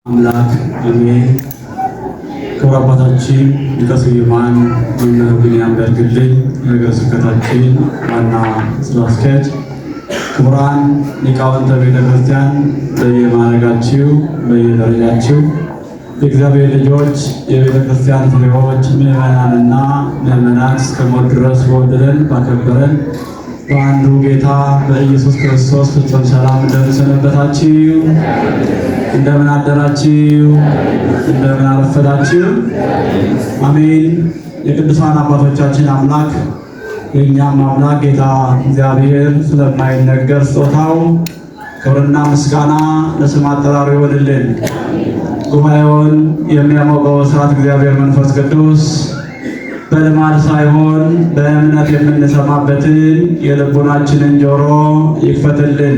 አምላክ አሜን። ክቡር አባታችን ሊቀ ስዩማን መምህር ቢንያም ቢያድግልኝ የሀገረ ስብከታችን ዋና ስራ አስኪያጅ፣ ክቡራን ሊቃውንተ ቤተ ክርስቲያን በየማዕረጋችሁ በየደረጃችሁ የእግዚአብሔር ልጆች የቤተ ክርስቲያን ፍሬዎች ምዕመናንና ምዕመናት እስከ ሞት ድረስ በወደደን ባከበረን በአንዱ ጌታ በኢየሱስ ክርስቶስ ፍጹም ሰላም እንደምን ሰነበታችሁ? እንደምን አደራችሁ? እንደምን አረፈዳችሁ? አሜን። የቅዱሳን አባቶቻችን አምላክ የእኛም አምላክ ጌታ እግዚአብሔር ስለማይነገር ስጦታው ክብርና ምስጋና ለስም አጠራሩ ይሆንልን። ጉባኤውን የሚያሞቀው ስርዓት እግዚአብሔር መንፈስ ቅዱስ በልማድ ሳይሆን በእምነት የምንሰማበትን የልቡናችንን ጆሮ ይክፈትልን።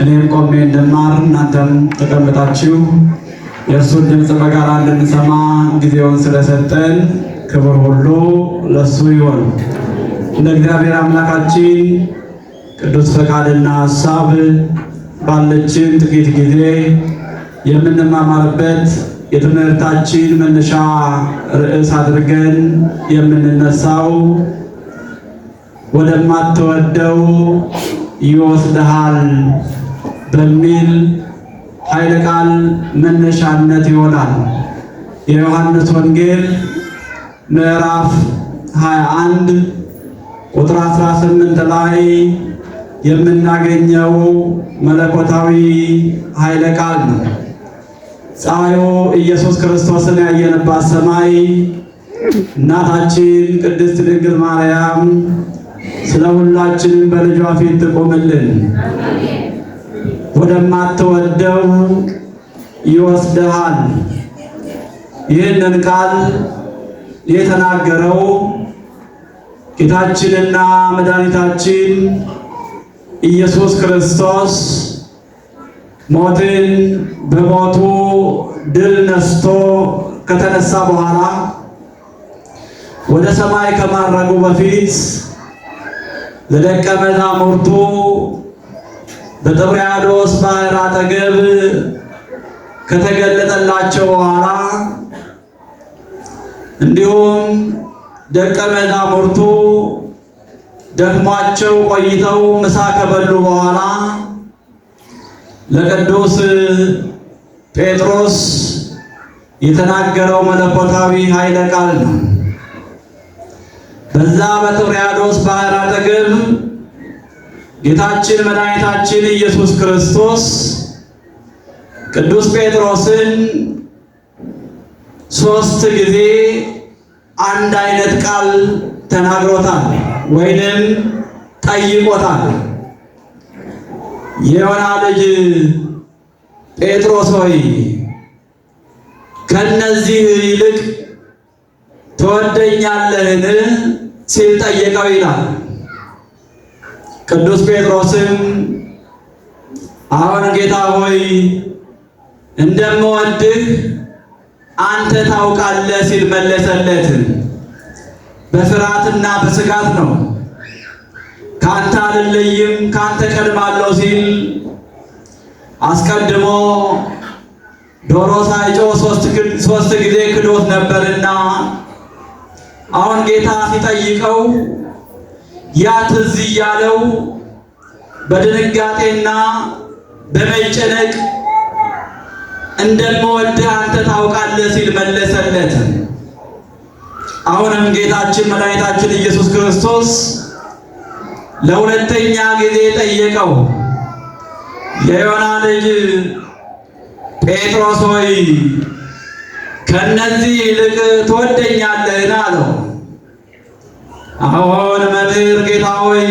እኔም ቆሜ እንድማር እናንተም ተቀምጣችሁ የእርሱን ድምፅ በጋራ እንድንሰማ ጊዜውን ስለሰጠን ክብር ሁሉ ለሱ ይሆን። እንደ እግዚአብሔር አምላካችን ቅዱስ ፈቃድና ሐሳብ ባለችን ጥቂት ጊዜ የምንማማርበት የትምህርታችን መነሻ ርዕስ አድርገን የምንነሳው ወደማትወደው ይወስድሃል በሚል ኃይለ ቃል መነሻነት ይሆናል። የዮሐንስ ወንጌል ምዕራፍ 21 ቁጥር 18 ላይ የምናገኘው መለኮታዊ ኃይለ ቃል ነው። ፀሐዩ ኢየሱስ ክርስቶስን ያየንባት ሰማይ እናታችን ቅድስት ድንግል ማርያም ስለ ሁላችንም በልጇ ፊት ትቆምልን። ወደማትወደው ይወስድሃል። ይህንን ቃል የተናገረው ጌታችንና መድኃኒታችን ኢየሱስ ክርስቶስ ሞትን በሞቱ ድል ነስቶ ከተነሳ በኋላ ወደ ሰማይ ከማረጉ በፊት ለደቀ መዛሙርቱ በጥብርያዶስ ባህር አጠገብ ከተገለጠላቸው በኋላ እንዲሁም ደቀ መዛሙርቱ ደክሟቸው ቆይተው ምሳ ከበሉ በኋላ ለቅዱስ ጴጥሮስ የተናገረው መለኮታዊ ኃይለ ቃል ነው። በዛ በጥብርያዶስ ባህር አጠገብ ጌታችን መድኃኒታችን ኢየሱስ ክርስቶስ ቅዱስ ጴጥሮስን 3 ጊዜ አንድ አይነት ቃል ተናግሮታል ወይንም ጠይቆታል። የዮና ልጅ ጴጥሮስ ሆይ ከነዚህ ይልቅ ትወደኛለህን ሲል ጠየቀው ይላል። ቅዱስ ጴጥሮስም አሁን ጌታ ሆይ እንደምወድህ አንተ ታውቃለህ ሲል መለሰለት። በፍርሃትና በስጋት ነው። ካንተ አልለይም ካንተ ቀድማለሁ ሲል አስቀድሞ ዶሮ ሳይጮህ 3 ጊዜ ክዶት ነበርና አሁን ጌታ ሲጠይቀው ያ ትዝ እያለው በድንጋጤና በመጨነቅ እንደምወድህ አንተ ታውቃለህ ሲል መለሰለት። አሁንም ጌታችን መድኃኒታችን ኢየሱስ ክርስቶስ ለሁለተኛ ጊዜ ጠየቀው። የዮና ልጅ ጴጥሮስ ሆይ ከነዚህ ይልቅ ትወደኛለህን አለው። አሁን መምህር ጌታ ሆይ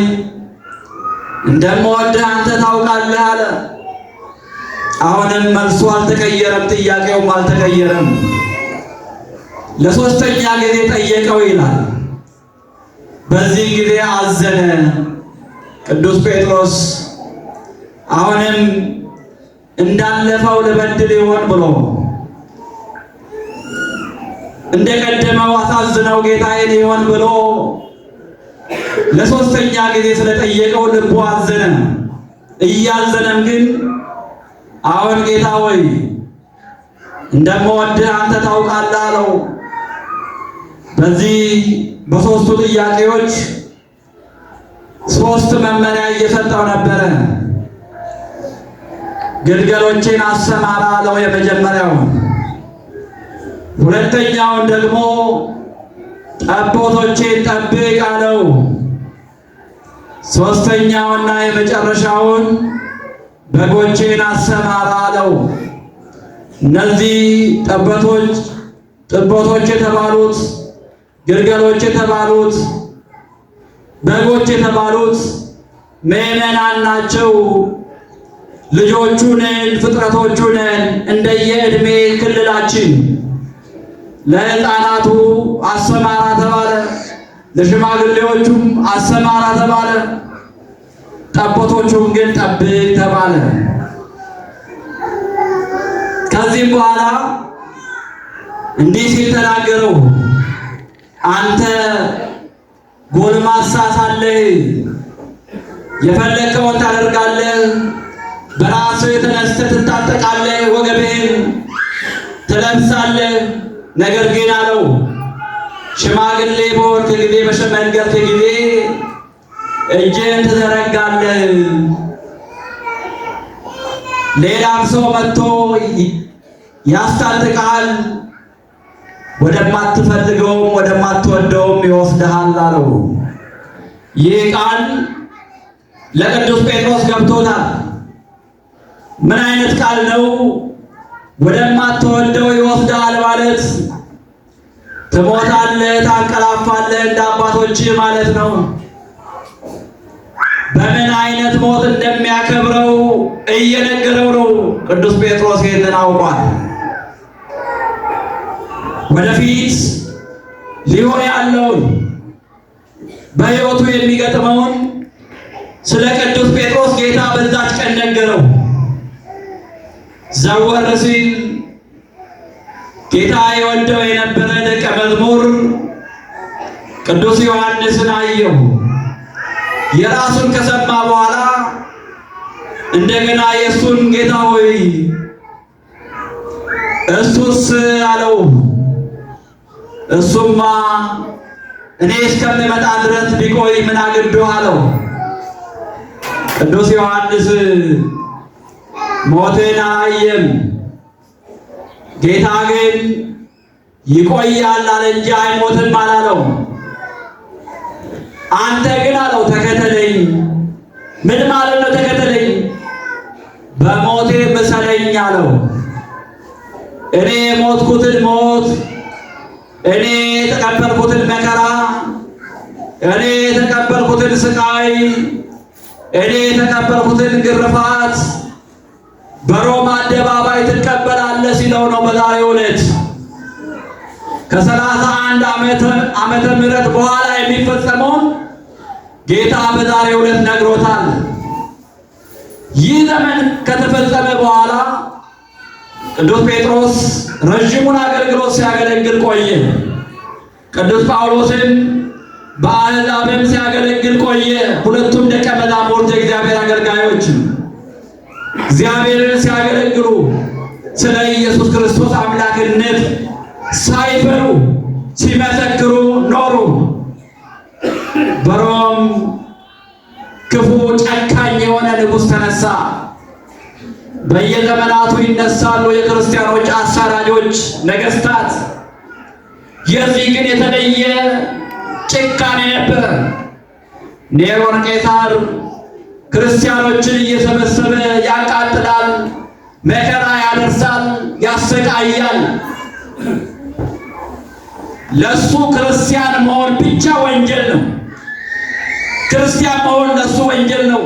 እንደምወድህ አንተ ታውቃለህ አለ። አሁንም መልሱ አልተቀየረም፣ ጥያቄውም አልተቀየረም። ለሶስተኛ ጊዜ ጠየቀው ይላል። በዚህ ጊዜ አዘነ ቅዱስ ጴጥሮስ። አሁንም እንዳለፈው ልበድል ይሆን ብሎ እንደቀደመው አሳዝነው ጌታዬን ይሆን ብሎ ለሶስተኛ ጊዜ ስለጠየቀው ልቡ አዘነ። እያዘነም ግን አሁን ጌታ ሆይ እንደምወድህ አንተ ታውቃለህ አለው። በዚህ በሶስቱ ጥያቄዎች ሶስት መመሪያ እየሰጠው ነበረ። ግልገሎቼን አሰማራ አለው የመጀመሪያውን። ሁለተኛውን ደግሞ ጠቦቶቼን ጠብቅ አለው። ሶስተኛውና የመጨረሻውን በጎቼን አሰማራ አለው። እነዚህ ጠቦቶች የተባሉት፣ ግልገሎች የተባሉት፣ በጎች የተባሉት ምዕመናን ናቸው። ልጆቹ ነን፣ ፍጥረቶቹ ነን። እንደየዕድሜ ክልላችን ለሕፃናቱ አሰማራ ተባለ፣ ለሽማግሌዎቹም አሰማራ ተባለ፣ ጠቦቶቹም ግን ጠብቅ ተባለ። ከዚህም በኋላ እንዲህ ሲል ተናገረው። አንተ ጎልማሳ ሳለህ የፈለከውን ታደርጋለህ፣ በራስህ ተነስተህ ትታጠቃለህ፣ ወገብህን ትለብሳለህ። ነገር ግን አለው ሽማግሌ በሆንክ ጊዜ፣ በሸመገልክ ጊዜ እጅህን ትዘረጋለህ። ሌላም ሰው መጥቶ ያስታጥቃል፣ ወደማትፈልገውም ወደማትወደውም ይወስድሃል አለው። ይህ ቃል ለቅዱስ ጴጥሮስ ገብቶታል። ምን አይነት ቃል ነው? ወደማትወደው ይወስድሃል ማለት ትሞታለህ፣ ታንቀላፋለህ እንደ አባቶችህ ማለት ነው። በምን አይነት ሞት እንደሚያከብረው እየነገረው ነው። ቅዱስ ጴጥሮስ ይህንን አውቋል። ወደፊት ሊሆን ያለውን በሕይወቱ የሚገጥመውን ስለ ቅዱስ ጴጥሮስ ጌታ በዛች ቀን ነገረው። ዘወር ሲል ጌታ የወደው የነበረ ደቀ መዝሙር ቅዱስ ዮሐንስን አየው። የራሱን ከሰማ በኋላ እንደገና የእሱን ጌታ ሆይ እሱስ አለው። እሱማ እኔ እስከምመጣ ድረስ ቢቆይ ምን አግዶህ አለው። ቅዱስ ዮሐንስ ሞትን አላየም። ጌታ ግን ይቆያል አለ እንጂ አይሞትም አላለው። አንተ ግን አለው ተከተለኝ። ምን ማለት ነው ተከተለኝ? በሞቴ ምሰለኝ አለው። እኔ የሞትኩትን ሞት፣ እኔ የተቀበልኩትን መከራ፣ እኔ የተቀበልኩትን ስቃይ፣ እኔ የተቀበልኩትን ግርፋት በሮማ አደባባይ ትቀበላለህ ሲለው ነው። በዛሬው ዕለት ከ31 ዓመተ ምህረት በኋላ የሚፈጸመውን ጌታ በዛሬው ዕለት ነግሮታል። ይህ ዘመን ከተፈጸመ በኋላ ቅዱስ ጴጥሮስ ረዥሙን አገልግሎት ሲያገለግል ቆየ። ቅዱስ ጳውሎስን በአሕዛብም ሲያገለግል ቆየ። ሁለቱም ደቀ መዛሙርት የእግዚአብሔር አገልጋዮች እግዚአብሔርን ሲያገለግሉ ስለ ኢየሱስ ክርስቶስ አምላክነት ሳይፈሩ ሲመሰክሩ ኖሩ። በሮም ክፉ ጨካኝ የሆነ ንጉሥ ተነሳ። በየዘመናቱ ይነሳሉ የክርስቲያኖች አሳዳጆች ነገሥታት። የዚህ ግን የተለየ ጭካኔ ነበር። ኔሮን ቄሳር ክርስቲያኖችን እየሰበሰበ ያቃጥላል፣ መከራ ያደርሳል፣ ያሰቃያል። ለሱ ክርስቲያን መሆን ብቻ ወንጀል ነው። ክርስቲያን መሆን ለሱ ወንጀል ነው።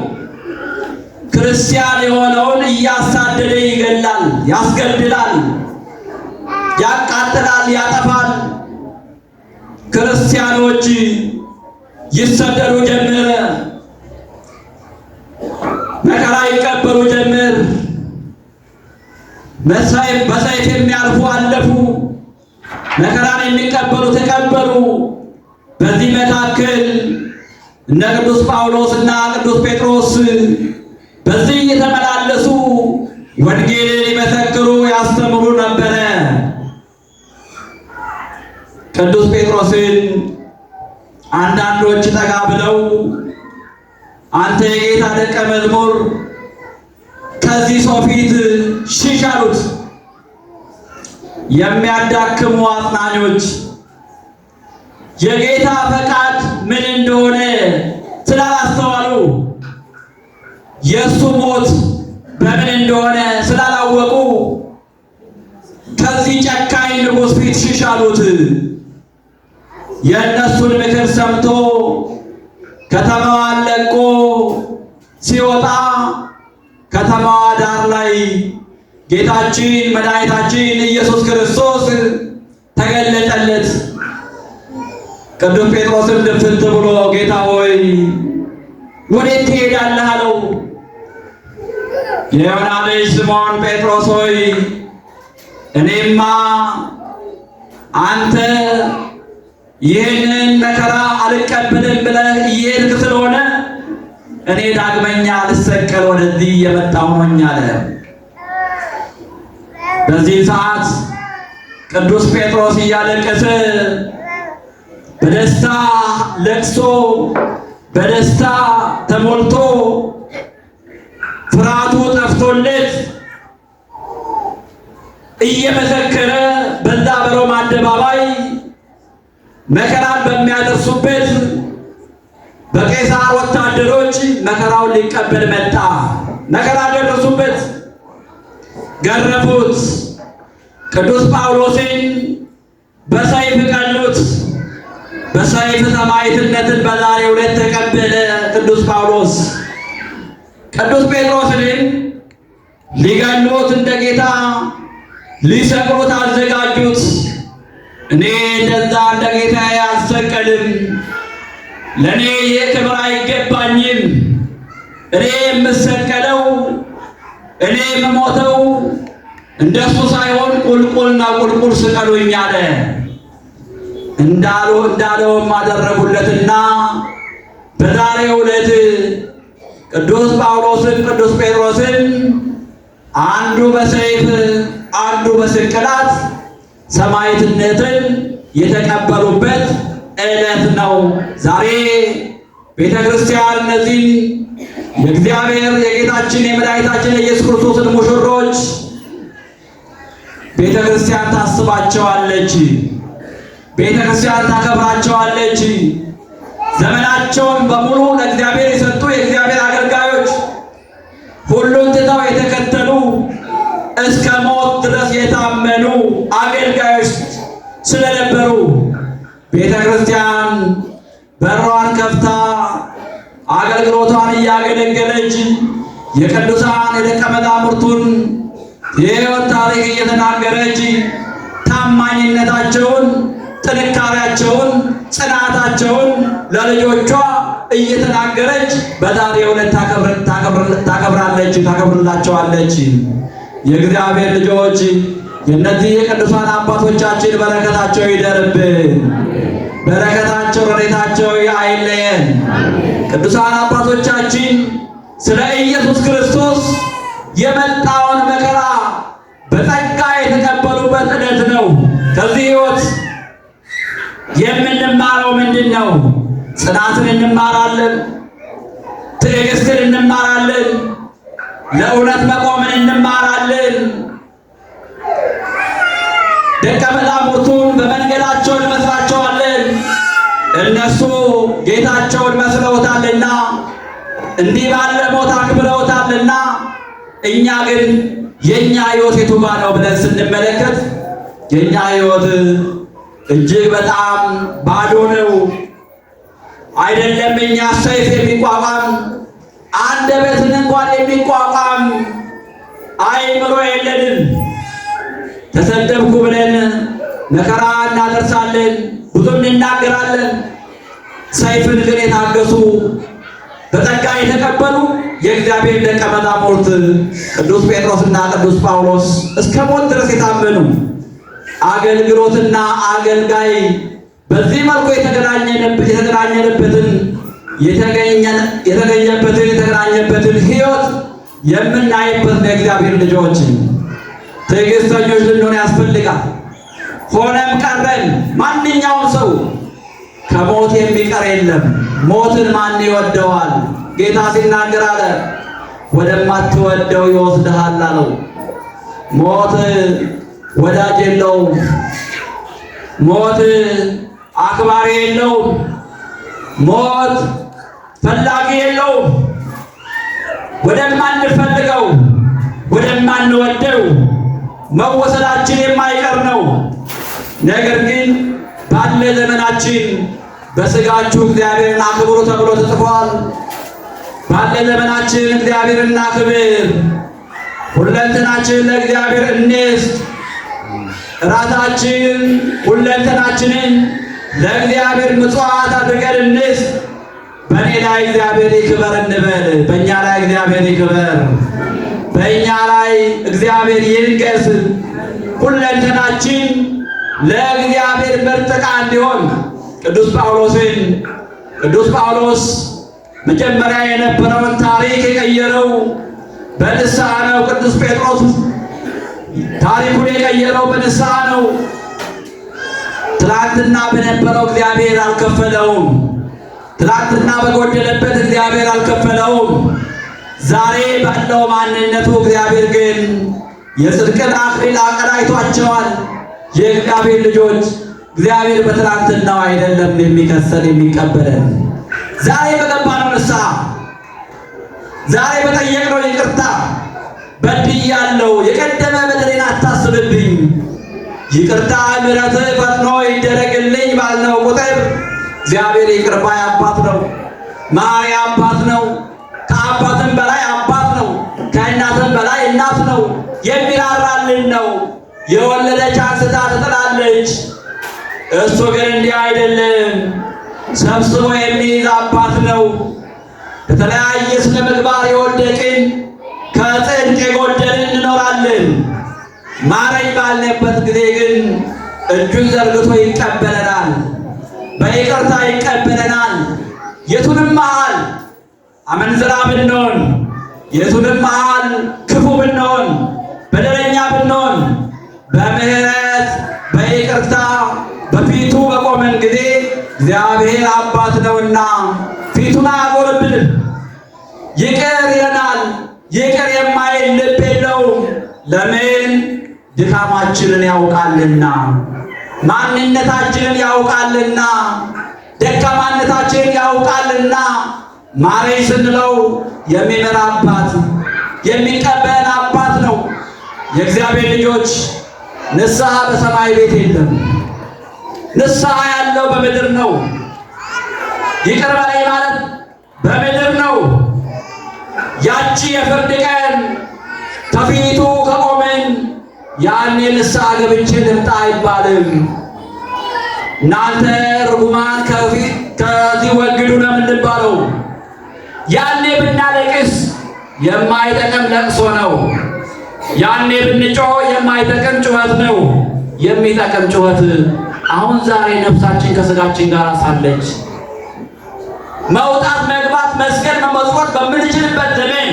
ክርስቲያን የሆነውን እያሳደደ ይገላል፣ ያስገድላል፣ ያቃጥላል፣ ያጠፋል። ክርስቲያኖች ይሰደዱ ጀመረ፣ መከራ ይቀበሉ ጀመር። በሰይፍ የሚያልፉ አለፉ፣ መከራን የሚቀበሉ ተቀበሉ። በዚህ መካከል እነ ቅዱስ ጳውሎስ እና ቅዱስ ጴጥሮስ በዚህ እየተመላለሱ ወንጌልን ይመሰክሩ ያስተምሩ ነበረ። ቅዱስ ጴጥሮስን አንዳንዶች ጠጋ ብለው አንተ የጌታ ደቀ መዝሙር ከዚህ ሰው ፊት ሽሽ አሉት። የሚያዳክሙ አጽናኞች የጌታ ፈቃድ ምን እንደሆነ ስላላስተዋሉ የእሱ ሞት በምን እንደሆነ ስላላወቁ ከዚህ ጨካኝ ንጉሥ ፊት ሽሽ አሉት። የእነሱን ምክር ሰምቶ ከተማዋን ለቆ ሲወጣ ከተማዋ ዳር ላይ ጌታችን መድኃኒታችን ኢየሱስ ክርስቶስ ተገለጠለት። ቅዱስ ጴጥሮስም ድፍት ብሎ ጌታ ሆይ ወዴት ትሄዳለህ አለው። የዮና ልጅ ስምዖን ጴጥሮስ ሆይ እኔማ አንተ ይህንን መከራ አልቀበልም ብለህ እየሄድክ ስለሆነ እኔ ዳግመኛ ልሰቀል ወደዚህ እየመጣሁ ነኝ አለ። በዚህ ሰዓት ቅዱስ ጴጥሮስ እያለቀሰ በደስታ ለቅሶ በደስታ ተሞልቶ ፍርሃቱ ጠፍቶለት እየመሰከረ በዛ በሮማ አደባባይ መከራን በሚያደርሱበት በቄሳር ወታደሮች መከራውን ሊቀበል መጣ። መከራ ደረሱበት፣ ገረፉት። ቅዱስ ጳውሎስን በሰይፍ ቀሉት። በሰይፍ ሰማዕትነትን በዛሬው ዕለት ተቀበለ ቅዱስ ጳውሎስ። ቅዱስ ጴጥሮስንም ሊገሉት እንደ ጌታ ሊሰቅሉት አዘጋጁት። እኔ እንደዛ እንደ ጌታ አልሰቀልም፣ ለእኔ ይህ ክብር አይገባኝም። እኔ የምሰቀለው እኔ የምሞተው እንደሱ ሳይሆን ቁልቁልና ቁልቁል ስቀሉኝ አለ። እንዳለውም አደረጉለትና በዛሬው ዕለት ቅዱስ ጳውሎስን ቅዱስ ጴጥሮስን አንዱ በሰይፍ አንዱ በስቅላት ሰማዕትነትን የተቀበሉበት ዕለት ነው ዛሬ። ቤተ ክርስቲያን እነዚህን የእግዚአብሔር የጌታችን የመድኃኒታችን የኢየሱስ ክርስቶስን ሙሽሮች ቤተ ክርስቲያን ታስባቸዋለች። ቤተ ክርስቲያን ታከብራቸዋለች። ዘመናቸውን በሙሉ ለእግዚአብሔር የሰጡ የእግዚአብሔር አገልጋዮች፣ ሁሉን ትተው የተከተሉ እስከ ሞት ድረስ የታመኑ አገልጋዮች ስለነበሩ ቤተ ክርስቲያን በሯን ከፍታ አገልግሎቷን እያገለገለች የቅዱሳን የደቀ መዛሙርቱን የሕይወት ታሪክ እየተናገረች ታማኝነታቸውን፣ ጥንካሬያቸውን፣ ጽናታቸውን ለልጆቿ እየተናገረች በዛሬው ዕለት ታከብራለች፣ ታከብርላቸዋለች። የእግዚአብሔር ልጆች የእነዚህ የቅዱሳን አባቶቻችን በረከታቸው ይደርብን። በረከታቸው ረድኤታቸው አይለየን። ቅዱሳን አባቶቻችን ስለ ኢየሱስ ክርስቶስ የመጣውን መከራ በጸጋ የተቀበሉበት ዕለት ነው። ከዚህ ሕይወት የምንማረው ምንድን ነው? ጽናትን እንማራለን፣ ትዕግስትን እንማራለን፣ ለእውነት መቆምን እንማራለን። ደቀ መዛሙርቱን በመንገዳቸው እንመስላቸዋለን። እነሱ ጌታቸውን መስለውታልና እንዲህ ባለ ሞት አክብረውታልና፣ እኛ ግን የኛ ሕይወት የቱ ጋ ነው ብለን ስንመለከት የኛ ሕይወት እጅግ በጣም ባዶ ነው። አይደለም እኛ ሰይፍ የሚቋቋም አንደበትን እንኳን የሚቋቋም አእምሮ የለንም። ተሰደብኩ ብለን መከራ እናደርሳለን፣ ብዙም እንናገራለን። ሰይፍን ግን የታገሱ በጸጋ የተቀበሉ የእግዚአብሔር ደቀ መዛሙርት ቅዱስ ጴጥሮስና ቅዱስ ጳውሎስ እስከ ሞት ድረስ የታመኑ አገልግሎትና አገልጋይ በዚህ መልኩ የተገናኘበትን ሕይወት የምናይበት የእግዚአብሔር ልጆች ትዕግስተኞች ልንሆን ያስፈልጋል። ሆነም ቀረን ማንኛውም ሰው ከሞት የሚቀር የለም። ሞትን ማን ይወደዋል? ጌታ ሲናገር አለ ወደማትወደው ይወስድሃል አለው። ሞት ወዳጅ የለውም። ሞት አክባሪ የለውም። ሞት ፈላጊ የለውም። ወደማንፈልገው ወደማንወደው መወሰዳችን የማይቀር ነው። ነገር ግን ባለ ዘመናችን በሥጋችሁ እግዚአብሔርን አክብሩ ተብሎ ተጽፏል። ባለ ዘመናችን እግዚአብሔርን እናክብር፣ ሁለንተናችን ለእግዚአብሔር እንስጥ፣ ራሳችን ሁለንተናችንን ለእግዚአብሔር ምጽዋት አድርገን እንስጥ። በእኔ ላይ እግዚአብሔር ይክበር እንበል። በእኛ ላይ እግዚአብሔር ይክበር፣ በእኛ ላይ እግዚአብሔር ይንገስ። ሁለንተናችን ለእግዚአብሔር ምርጥ ዕቃ እንዲሆን ቅዱስ ጳውሎስ መጀመሪያ የነበረውን ታሪክ የቀየረው በንስሐ ነው። ቅዱስ ጴጥሮስ ታሪኩን የቀየረው በንስሐ ነው። ትላንትና በነበረው እግዚአብሔር አልከፈለውም። ትላንትና በጎደለበት እግዚአብሔር አልከፈለውም። ዛሬ ባለው ማንነቱ እግዚአብሔር ግን የጽድቅን አክሊል አቀዳጅቷቸዋል። የእግዚአብሔር ልጆች እግዚአብሔር በትላንትናው አይደለም የሚከሰል የሚቀበለን። ዛሬ በገባነው ንስሐ፣ ዛሬ በጠየቅነው ይቅርታ በድያለሁ፣ የቀደመ በደሌን አታስብብኝ፣ ይቅርታ ምሕረትህ ፈጥኖ ይደረግልኝ ባልነው ቁጥር እግዚአብሔር ይቅር ባይ አባት ነው፣ መሐሪ አባት ነው። ከአባትም በላይ አባት ነው፣ ከእናትም በላይ እናት ነው። የሚራራልን ነው። የወለደች አንስታ ትጥላለች። እሱ ግን እንዲህ አይደለም፣ ሰብስቦ የሚይዝ አባት ነው። በተለያየ ስነ ምግባር የወደቅን ከጽድቅ የጎደልን እንኖራለን። ማረኝ ባልንበት ጊዜ ግን እጁን ዘርግቶ ይቀበለናል፣ በይቅርታ ይቀበለናል። የቱንም መሃል አመንዝራ ብንሆን፣ የቱንም መሃል ክፉ ብንሆን፣ በደለኛ ብንሆን በምህረት በይቅርታ በፊቱ በቆመን ጊዜ እግዚአብሔር አባት ነውና ፊቱን አያዞርብንም፣ ይቅር ይለናል። ይቅር የማይል ልብ የለውም። ለምን? ድካማችንን ያውቃልና፣ ማንነታችንን ያውቃልና፣ ደካማነታችንን ያውቃልና። ማረኝ ስንለው የሚምር አባት የሚቀበል አባት ነው። የእግዚአብሔር ልጆች ንስሐ በሰማይ ቤት የለም። ንስሐ ያለው በምድር ነው። ይቅር በለኝ ማለት በምድር ነው። ያቺ የፍርድ ቀን ከፊቱ ከቆምን ያኔ ንስሐ ገብቼ ልምጣ አይባልም። እናንተ ርጉማን ከዚህ ወግዱ ነው የምንባለው። ያኔ ብናለቅስ የማይጠቅም ለቅሶ ነው። ያኔ ብንጮህ የማይጠቅም ጩኸት ነው። የሚጠቅም ጩኸት አሁን ዛሬ ነፍሳችን ከስጋችን ጋር ሳለች መውጣት መግባት መስገድ መመጽወት በምንችልበት ዘመን፣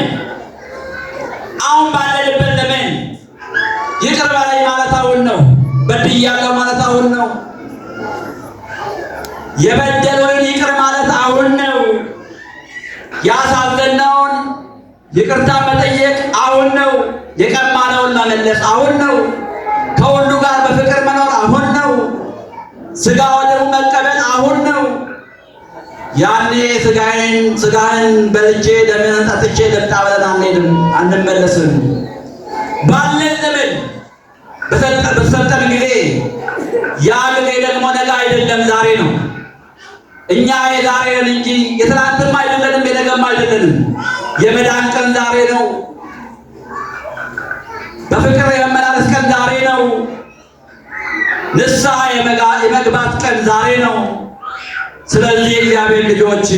አሁን ባለንበት ዘመን ይቅር በለኝ ማለት አሁን ነው። በድያለሁ ማለት አሁን ነው። የበደለውን ይቅር ማለት አሁን ነው። ያሳዘነውን ይቅርታ መጠየቅ አሁን ነው። የቀማነውን መመለስ አሁን ነው። ከሁሉ ጋር በፍቅር መኖር አሁን ነው። ሥጋ ወደሙ መቀበል አሁን ነው። ያኔ ሥጋህን በልቼ ደምህን ጠጥቼ ልምጣ ብለን አንሄድም፣ አንመለስም። ባለን ዘመን በተሰጠን ጊዜ ያ ጊዜ ደግሞ ነገ አይደለም ዛሬ ነው። እኛ የዛሬ ነን እንጂ የትናንትም አይደለንም፣ የነገም አይደለንም። የመዳን ቀን ዛሬ ነው። በፍቅር የመመላለስ ቀን ዛሬ ነው። ንስሐ የመግባት ቀን ዛሬ ነው። ስለዚህ የእግዚአብሔር ልጆች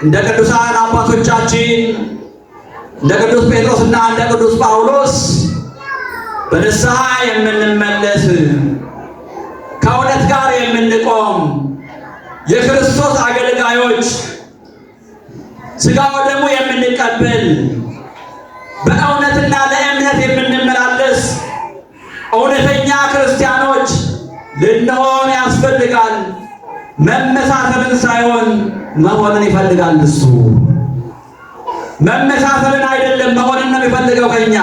እንደ ቅዱሳን አባቶቻችን እንደ ቅዱስ ጴጥሮስና እንደ ቅዱስ ጳውሎስ በንስሐ የምንመለስ ከእውነት ጋር የምንቆም የክርስቶስ አገልጋዮች ሥጋው ደግሞ የምንቀበል በእውነትና ለእምነት የምንመላለስ እውነተኛ ክርስቲያኖች ልንሆን ያስፈልጋል። መመሳሰልን ሳይሆን መሆንን ይፈልጋል እሱ። መመሳሰልን አይደለም መሆንን ነው የሚፈልገው ከኛ።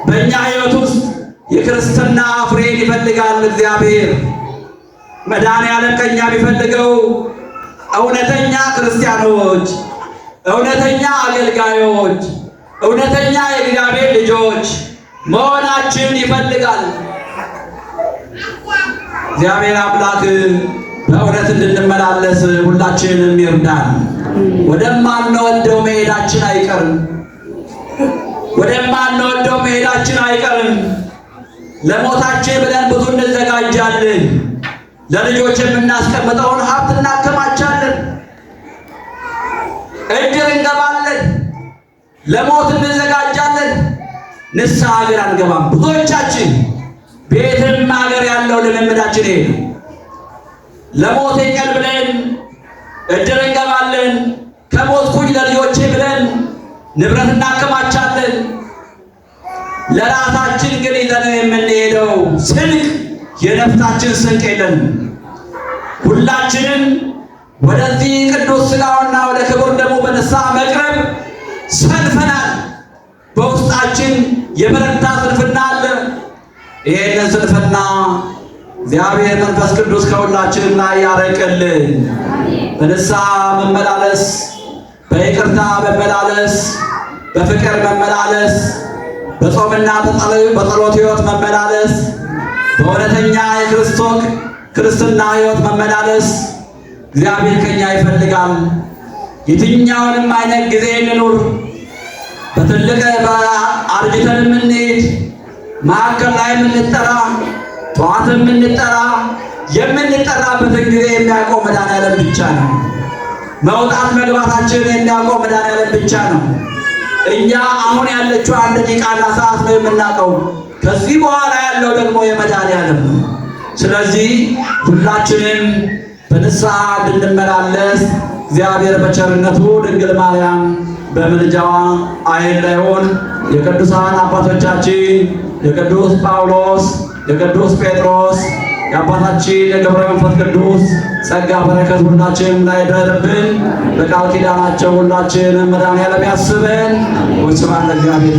በእኛ ሕይወት ውስጥ የክርስትና ፍሬን ይፈልጋል እግዚአብሔር። መድኃኔዓለም ከኛ የሚፈልገው እውነተኛ ክርስቲያኖች፣ እውነተኛ አገልጋዮች፣ እውነተኛ የእግዚአብሔር ልጆች መሆናችን ይፈልጋል። እግዚአብሔር አምላክ በእውነት እንድንመላለስ ሁላችንም ይርዳን። ወደማንወደው መሄዳችን አይቀርም። ወደማንወደው መሄዳችን አይቀርም። ለሞታችን ብለን ብዙ እንዘጋጃለን። ለልጆች የምናስቀምጠውን ሀብት እናከማቻለን። እድር እንገባለን። ለሞት እንዘጋጃለን። ንስሐ ግን አንገባም። ብዙዎቻችን ቤትም ሀገር ያለው ልምምዳችን ይሄ ነው። ለሞቴ ቀን ብለን እድር እንገባለን። ከሞትኩኝ ለልጆቼ ብለን ንብረት እናከማቻለን። ለራሳችን ግን ይዘን የምንሄደው ስንቅ የነፍሳችን ስንቅ የለን። ሁላችንም ወደዚህ ቅዱስ ሥጋውና ወደ ክቡር ደሙ በንስሐ መቅረብ ሰንፈናል። በውስጣችን የበረታ ስንፍና አለ። ይሄንን ስንፍና እግዚአብሔር መንፈስ ቅዱስ ከሁላችንም ላይ ያርቅልን። በንስሐ መመላለስ፣ በይቅርታ መመላለስ፣ በፍቅር መመላለስ፣ በጾምና በጸሎት ሕይወት መመላለስ፣ በእውነተኛ ክርስትና ሕይወት መመላለስ እግዚአብሔር ከኛ ይፈልጋል። የትኛውንም አይነት ጊዜ እንኑር፣ በትልቅ አርጅተን የምንሄድ ማዕከል ላይ የምንጠራ ጠዋት የምንጠራበትን ጊዜ የሚያውቀው መድኃኔዓለም ብቻ ነው። መውጣት መግባታችን የሚያውቀው መድኃኔዓለም ብቻ ነው። እኛ አሁን ያለችው 1 ደቂቃና ሰዓት ነው የምናውቀው። ከዚህ በኋላ ያለው ደግሞ የመድኃኔዓለም ነው። ስለዚህ ሁላችንም በንስሐ እንድንመላለስ እግዚአብሔር በቸርነቱ ድንግል ማርያም በምልጃዋ አይለዩን። የቅዱሳን አባቶቻችን የቅዱስ ጳውሎስ፣ የቅዱስ ጴጥሮስ፣ የአባታችን የገብረ መንፈስ ቅዱስ ጸጋ በረከት ሁላችንም ላይ ይደርብን። በቃል ኪዳናቸው ሁላችንም መድኃኔዓለም ያስበን። ወስብሐት ለእግዚአብሔር።